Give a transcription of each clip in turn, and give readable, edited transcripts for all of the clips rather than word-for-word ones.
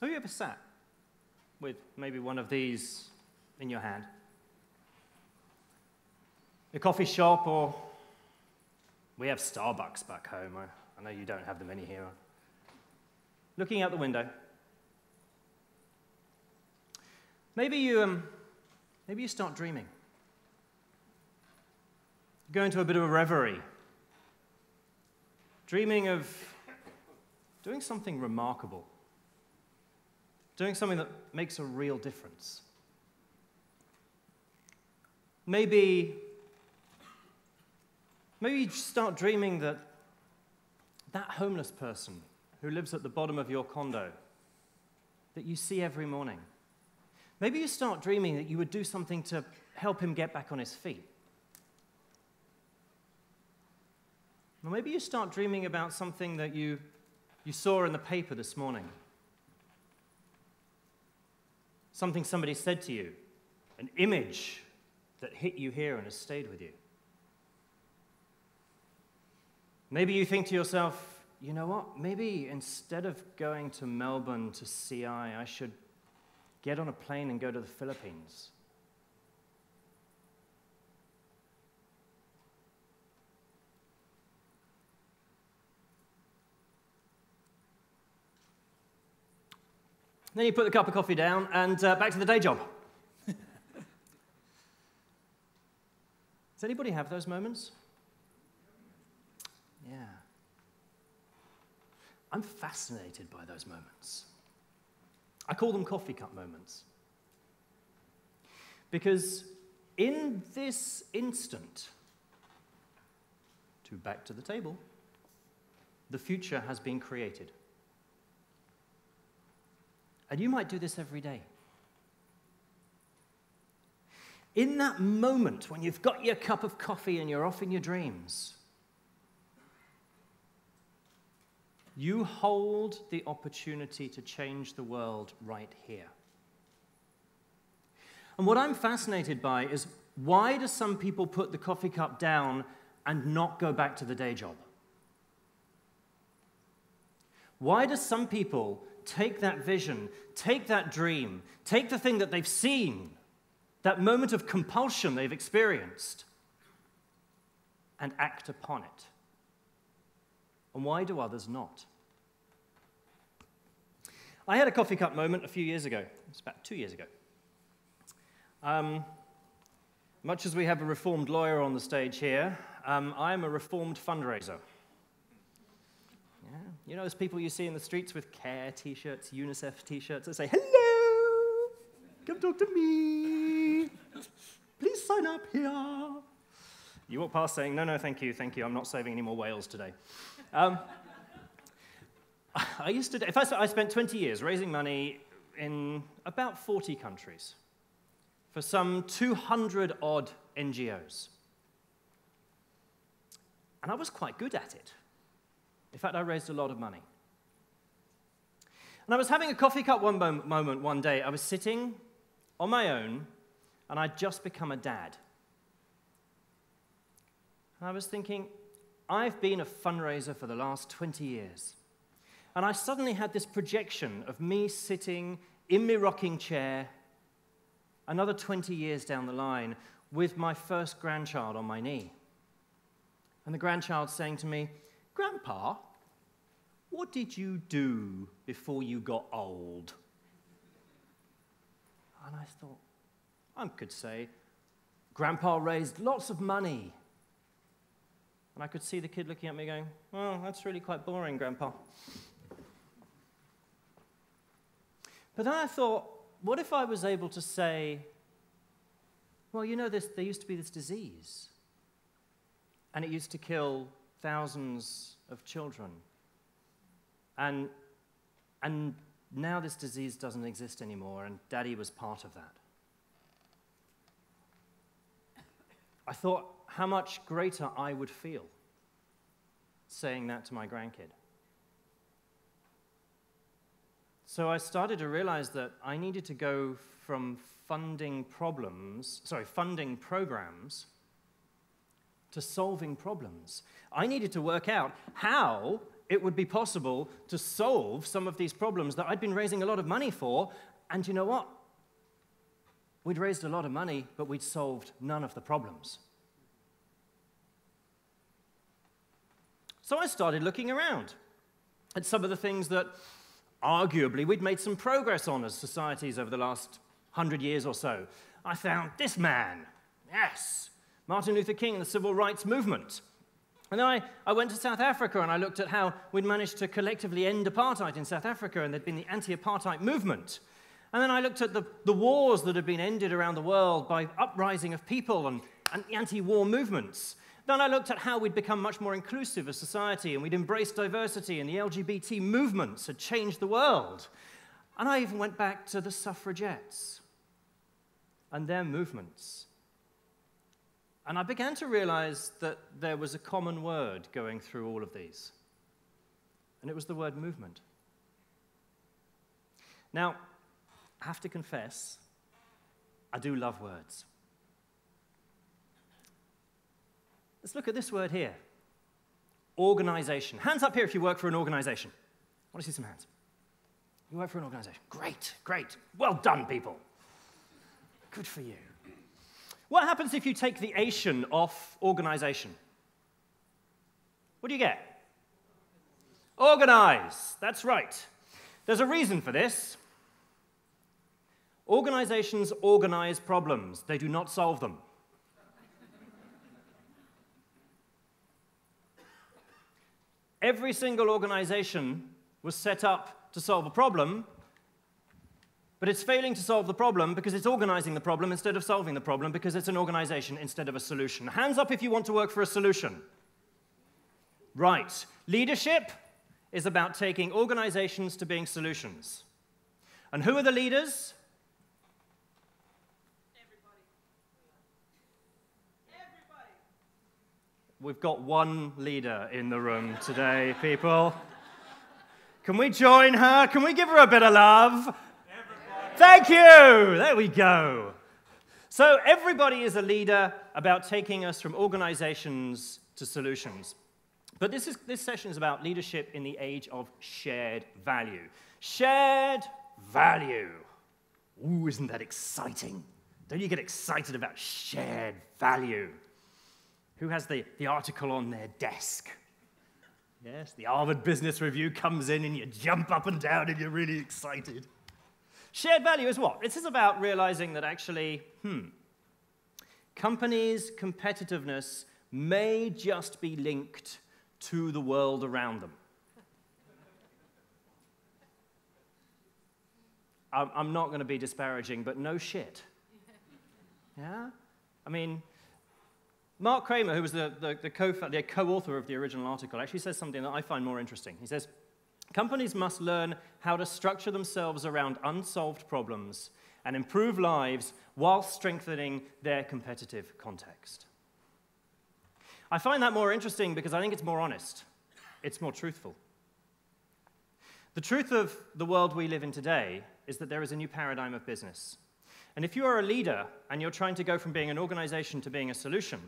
Have you ever sat with maybe one of these in your hand? A coffee shop, or we have Starbucks back home. I know you don't have them any here. Looking out the window. Maybe you start dreaming. Go into a bit of a reverie. Dreaming of doing something remarkable. Doing something that makes a real difference. Maybe you start dreaming that homeless person who lives at the bottom of your condo that you see every morning. Maybe you start dreaming that you would do something to help him get back on his feet. Or maybe you start dreaming about something that you saw in the paper this morning. Something somebody said to you, an image that hit you here and has stayed with you. Maybe you think to yourself, you know what, maybe instead of going to Melbourne to CI, I should get on a plane and go to the Philippines. Then you put the cup of coffee down and back to the day job. Does anybody have those moments? Yeah. I'm fascinated by those moments. I call them coffee cup moments. Because in this instant, back to the table, the future has been created. And you might do this every day. In that moment when you've got your cup of coffee and you're off in your dreams, you hold the opportunity to change the world right here. And what I'm fascinated by is, why do some people put the coffee cup down and not go back to the day job? Why do some people take that vision, take that dream, take the thing that they've seen, that moment of compulsion they've experienced, and act upon it? And why do others not? I had a coffee cup moment a few years ago. It's about 2 years ago. Much as we have a reformed lawyer on the stage here, I am a reformed fundraiser. Yeah. You know those people you see in the streets with CARE t-shirts, UNICEF t-shirts that say, "Hello, come talk to me. Please sign up here." You walk past saying, "No, no, thank you, I'm not saving any more whales today." I spent 20 years raising money in about 40 countries for some 200-odd NGOs. And I was quite good at it. In fact, I raised a lot of money. And I was having a coffee cup moment one day. I was sitting on my own, and I'd just become a dad. And I was thinking, I've been a fundraiser for the last 20 years. And I suddenly had this projection of me sitting in my rocking chair another 20 years down the line with my first grandchild on my knee. And the grandchild saying to me, "Grandpa, what did you do before you got old?" And I thought, I could say, "Grandpa raised lots of money." And I could see the kid looking at me going, "Well, that's really quite boring, Grandpa." But then I thought, what if I was able to say, "Well, you know, there used to be this disease, and it used to kill thousands of children. And now this disease doesn't exist anymore, and Daddy was part of that." I thought how much greater I would feel saying that to my grandkid. So I started to realize that I needed to go from funding programs to solving problems. I needed to work out, how it would be possible to solve some of these problems that I'd been raising a lot of money for. And you know what? We'd raised a lot of money, but we'd solved none of the problems. So I started looking around at some of the things that arguably we'd made some progress on as societies over the last 100 years or so. I found this man, yes, Martin Luther King and the civil rights movement. And then I went to South Africa and I looked at how we'd managed to collectively end apartheid in South Africa, and there'd been the anti-apartheid movement. And then I looked at the wars that had been ended around the world by uprising of people and the anti-war movements. Then I looked at how we'd become much more inclusive as society, and we'd embraced diversity, and the LGBT movements had changed the world. And I even went back to the suffragettes and their movements. And I began to realize that there was a common word going through all of these. And it was the word movement. Now, I have to confess, I do love words. Let's look at this word here. Organization. Hands up here if you work for an organization. I want to see some hands. You work for an organization. Great, great. Well done, people. Good for you. What happens if you take the Ation off organization? What do you get? Organize. That's right. There's a reason for this. Organizations organize problems. They do not solve them. Every single organization was set up to solve a problem, but it's failing to solve the problem because it's organizing the problem instead of solving the problem, because it's an organization instead of a solution. Hands up if you want to work for a solution. Right. Leadership is about taking organizations to being solutions. And who are the leaders? We've got one leader in the room today, people. Can we join her? Can we give her a bit of love? Everybody. Thank you. There we go. So everybody is a leader about taking us from organizations to solutions. But this session is about leadership in the age of shared value. Shared value. Ooh, isn't that exciting? Don't you get excited about shared value? Who has the article on their desk? Yes, the Harvard Business Review comes in and you jump up and down and you're really excited. Shared value is what? This is about realizing that actually, companies' competitiveness may just be linked to the world around them. I'm not going to be disparaging, but no shit. Yeah? I mean, Mark Kramer, who was the co-author of the original article, actually says something that I find more interesting. He says, companies must learn how to structure themselves around unsolved problems and improve lives while strengthening their competitive context. I find that more interesting because I think it's more honest. It's more truthful. The truth of the world we live in today is that there is a new paradigm of business. And if you are a leader and you're trying to go from being an organization to being a solution,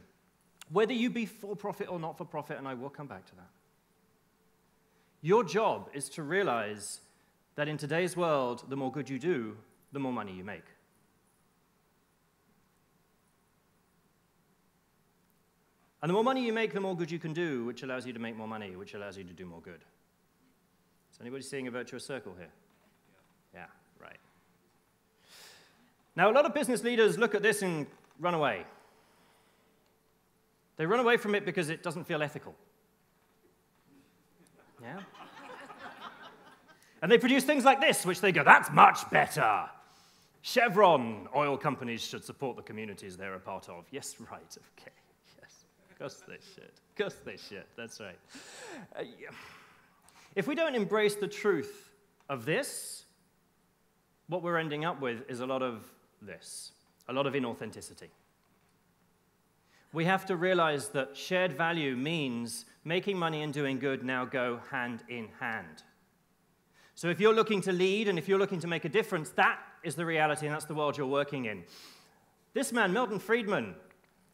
whether you be for-profit or not-for-profit, and I will come back to that, your job is to realize that in today's world, the more good you do, the more money you make. And the more money you make, the more good you can do, which allows you to make more money, which allows you to do more good. Is anybody seeing a virtuous circle here? Yeah, right. Now, a lot of business leaders look at this and run away. They run away from it because it doesn't feel ethical. Yeah? And they produce things like this, which they go, that's much better. Chevron, oil companies should support the communities they're a part of. Yes, right, okay. Yes, of course they should. Of course they should, that's right. Yeah. If we don't embrace the truth of this, what we're ending up with is a lot of this, a lot of inauthenticity. We have to realize that shared value means making money and doing good now go hand in hand. So if you're looking to lead and if you're looking to make a difference, that is the reality and that's the world you're working in. This man, Milton Friedman,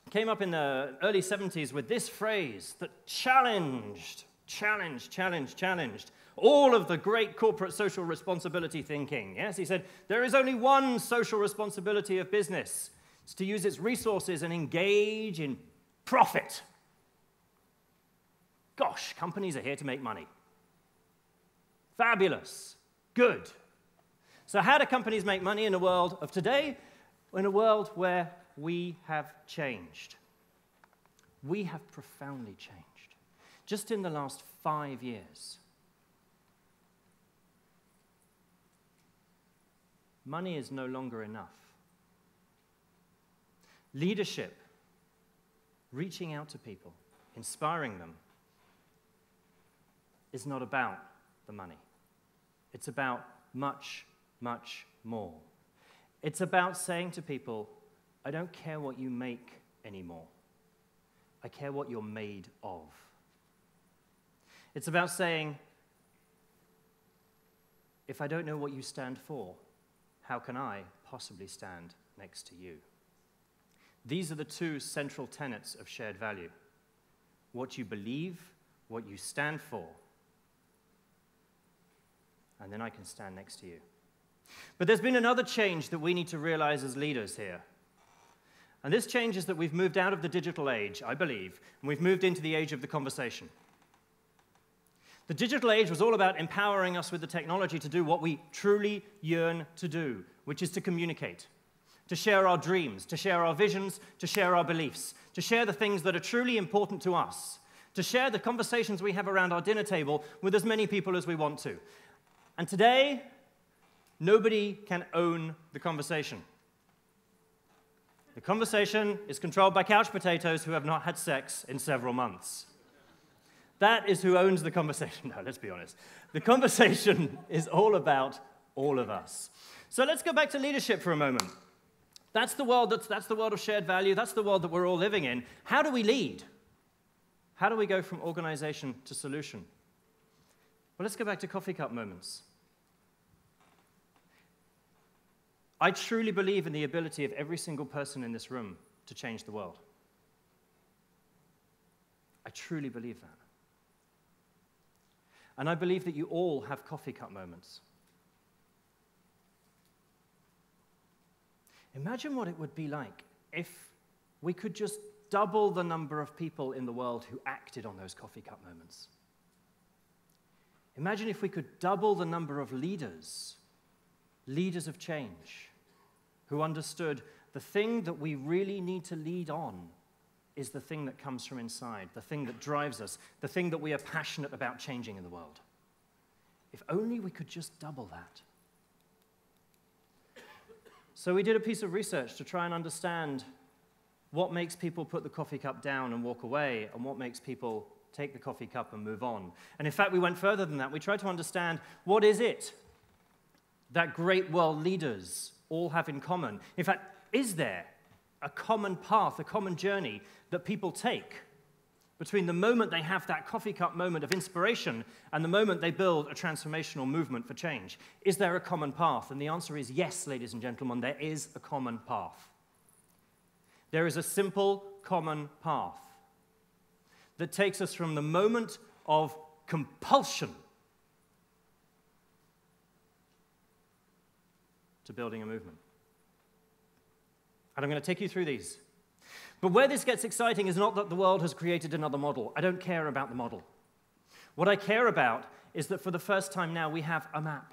came up in the early 70s with this phrase that challenged challenged all of the great corporate social responsibility thinking. Yes, he said, there is only one social responsibility of business. It's to use its resources and engage in profit. Gosh, companies are here to make money. Fabulous. Good. So how do companies make money in a world of today? In a world where we have changed. We have profoundly changed. Just in the last 5 years. Money is no longer enough. Leadership, reaching out to people, inspiring them, is not about the money. It's about much, much more. It's about saying to people, I don't care what you make anymore. I care what you're made of. It's about saying, if I don't know what you stand for, how can I possibly stand next to you? These are the two central tenets of shared value. What you believe, what you stand for, and then I can stand next to you. But there's been another change that we need to realize as leaders here. And this change is that we've moved out of the digital age, I believe, and we've moved into the age of the conversation. The digital age was all about empowering us with the technology to do what we truly yearn to do, which is to communicate, to share our dreams, to share our visions, to share our beliefs, to share the things that are truly important to us, to share the conversations we have around our dinner table with as many people as we want to. And today, nobody can own the conversation. The conversation is controlled by couch potatoes who have not had sex in several months. That is who owns the conversation. No, let's be honest. The conversation is all about all of us. So let's go back to leadership for a moment. That's the world of shared value. That's the world that we're all living in. How do we lead? How do we go from organization to solution? Well, let's go back to coffee cup moments. I truly believe in the ability of every single person in this room to change the world. I truly believe that. And I believe that you all have coffee cup moments. Imagine what it would be like if we could just double the number of people in the world who acted on those coffee cup moments. Imagine if we could double the number of leaders of change, who understood the thing that we really need to lead on is the thing that comes from inside, the thing that drives us, the thing that we are passionate about changing in the world. If only we could just double that. So we did a piece of research to try and understand what makes people put the coffee cup down and walk away, and what makes people take the coffee cup and move on. And in fact, we went further than that. We tried to understand, what is it that great world leaders all have in common? In fact, is there a common path, a common journey that people take between the moment they have that coffee cup moment of inspiration and the moment they build a transformational movement for change? Is there a common path? And the answer is yes, ladies and gentlemen, there is a common path. There is a simple common path that takes us from the moment of compulsion to building a movement. And I'm going to take you through these. But where this gets exciting is not that the world has created another model. I don't care about the model. What I care about is that for the first time now, we have a map.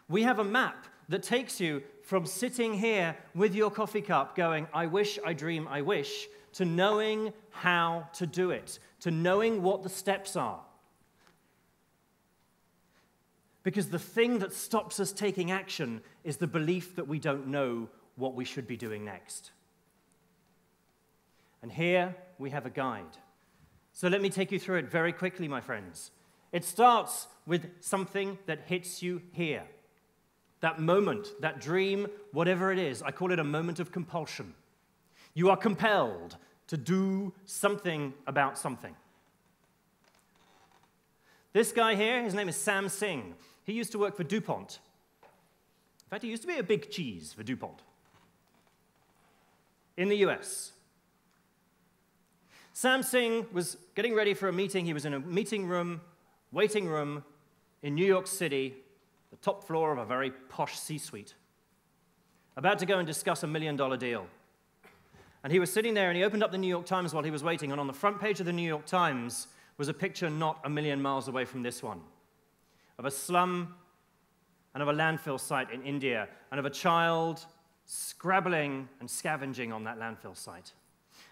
We have a map that takes you from sitting here with your coffee cup going, I wish, I dream, I wish, to knowing how to do it, to knowing what the steps are. Because the thing that stops us taking action is the belief that we don't know what we should be doing next. And here we have a guide. So let me take you through it very quickly, my friends. It starts with something that hits you here. That moment, that dream, whatever it is, I call it a moment of compulsion. You are compelled to do something about something. This guy here, his name is Sam Singh. He used to work for DuPont. In fact, he used to be a big cheese for DuPont in the US. Sam Singh was getting ready for a meeting. He was in a meeting room, waiting room in New York City, the top floor of a very posh C-suite, about to go and discuss $1 million deal. And he was sitting there, and he opened up the New York Times while he was waiting, and on the front page of the New York Times was a picture not a million miles away from this one, of a slum and of a landfill site in India, and of a child scrabbling and scavenging on that landfill site.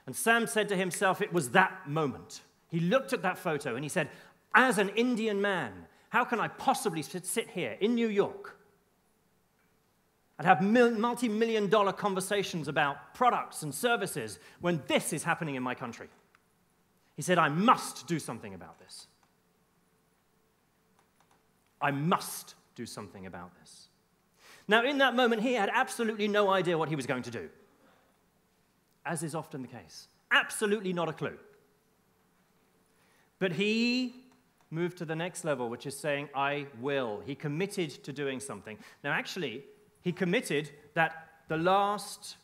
And Sam said to himself, it was that moment. He looked at that photo and he said, as an Indian man, how can I possibly sit here in New York and have multi-million-dollar conversations about products and services when this is happening in my country? He said, I must do something about this. I must do something about this. Now, in that moment, he had absolutely no idea what he was going to do, as is often the case. Absolutely not a clue. But he moved to the next level, which is saying, I will. He committed to doing something. Now, actually, he committed that the last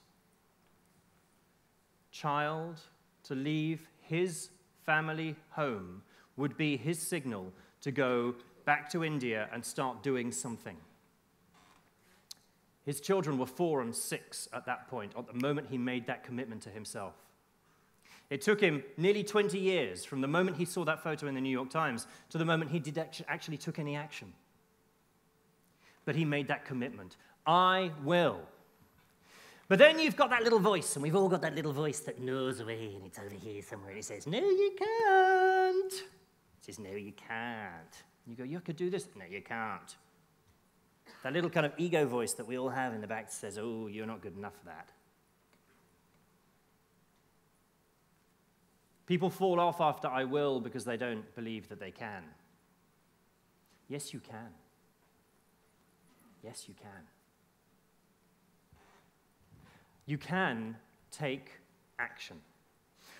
child to leave his family home would be his signal to go back to India and start doing something. His children were 4 and 6 at that point, at the moment he made that commitment to himself. It took him nearly 20 years from the moment he saw that photo in the New York Times to the moment he actually took any action. But he made that commitment. I will. But then you've got that little voice, and we've all got that little voice that knows away, and it's over here somewhere, and it says, no, you can't. It says, no, you can't. You go, you could do this. No, you can't. That little kind of ego voice that we all have in the back says, oh, you're not good enough for that. People fall off after I will because they don't believe that they can. Yes, you can. Yes, you can. You can take action.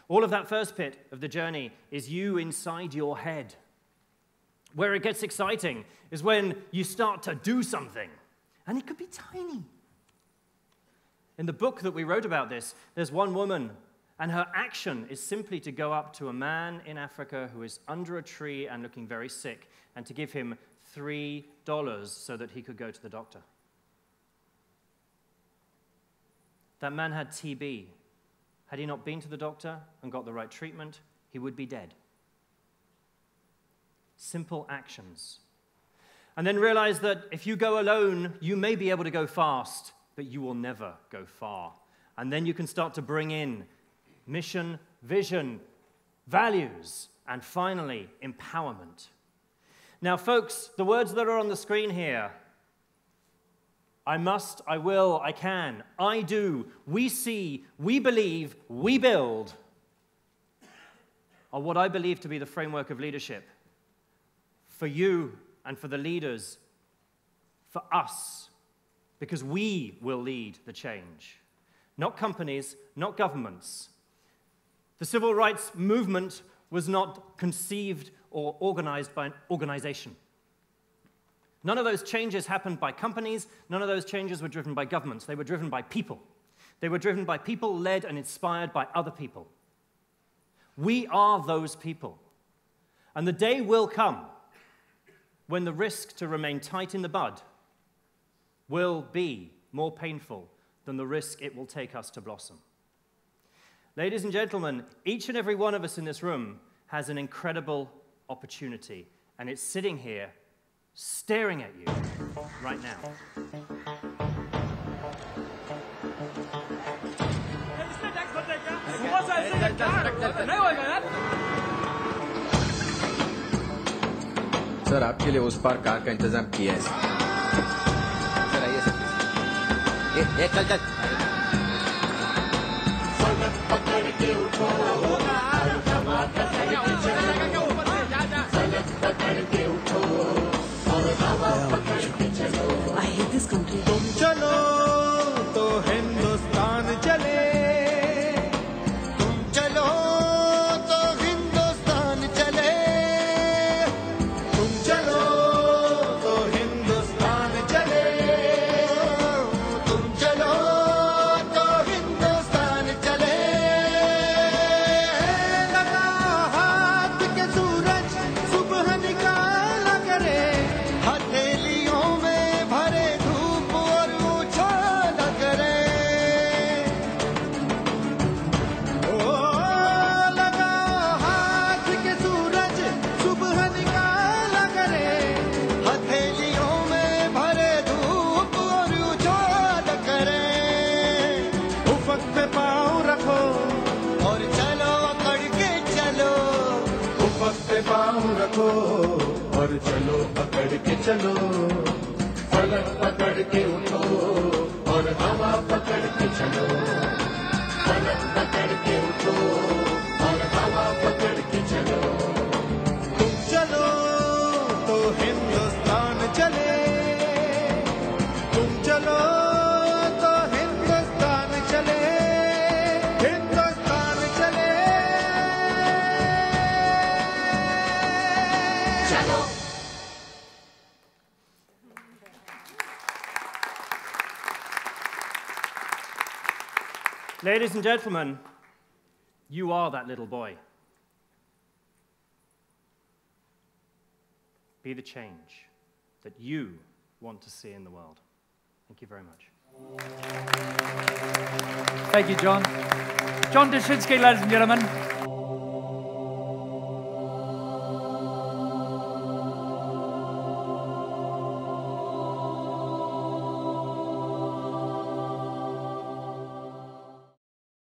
All of that first bit of the journey is you inside your head. Where it gets exciting is when you start to do something, and it could be tiny. In the book that we wrote about this, there's one woman, and her action is simply to go up to a man in Africa who is under a tree and looking very sick, and to give him $3 so that he could go to the doctor. That man had TB. Had he not been to the doctor and got the right treatment, he would be dead. Simple actions. And then realize that if you go alone, you may be able to go fast, but you will never go far. And then you can start to bring in mission, vision, values, and finally, empowerment. Now, folks, the words that are on the screen here, I must, I will, I can, I do, we see, we believe, we build, are what I believe to be the framework of leadership for you and for the leaders, for us, because we will lead the change. Not companies, not governments. The civil rights movement was not conceived or organized by an organization. None of those changes happened by companies. None of those changes were driven by governments. They were driven by people. They were driven by people led and inspired by other people. We are those people. And the day will come when the risk to remain tight in the bud will be more painful than the risk it will take us to blossom. Ladies and gentlemen, each and every one of us in this room has an incredible opportunity, and it's sitting here staring at you right now. Sir आपके लिए उस पार car का इंतजाम किया है sir आइए sir ये चल चल I hate this country. तुम चलो तो हिंदुस्तान चले तुम चलो तो हिंदुस्तान चले तुम चलो तो हिंदुस्तान चले तुम चलो और चलो पकड़ के चलो, फलक पकड़ के उठो और हवा पकड़ के चलो, फलक पकड़ के उठो और हवा पकड़ के चलो। तुम चलो तो हिंदुस्तान चले, तुम चलो तो हिंदुस्तान चले, हिंदुस्तान चले, चलो। Ladies and gentlemen, you are that little boy. Be the change that you want to see in the world. Thank you very much. Thank you, Jon. Jon Duschinsky, ladies and gentlemen.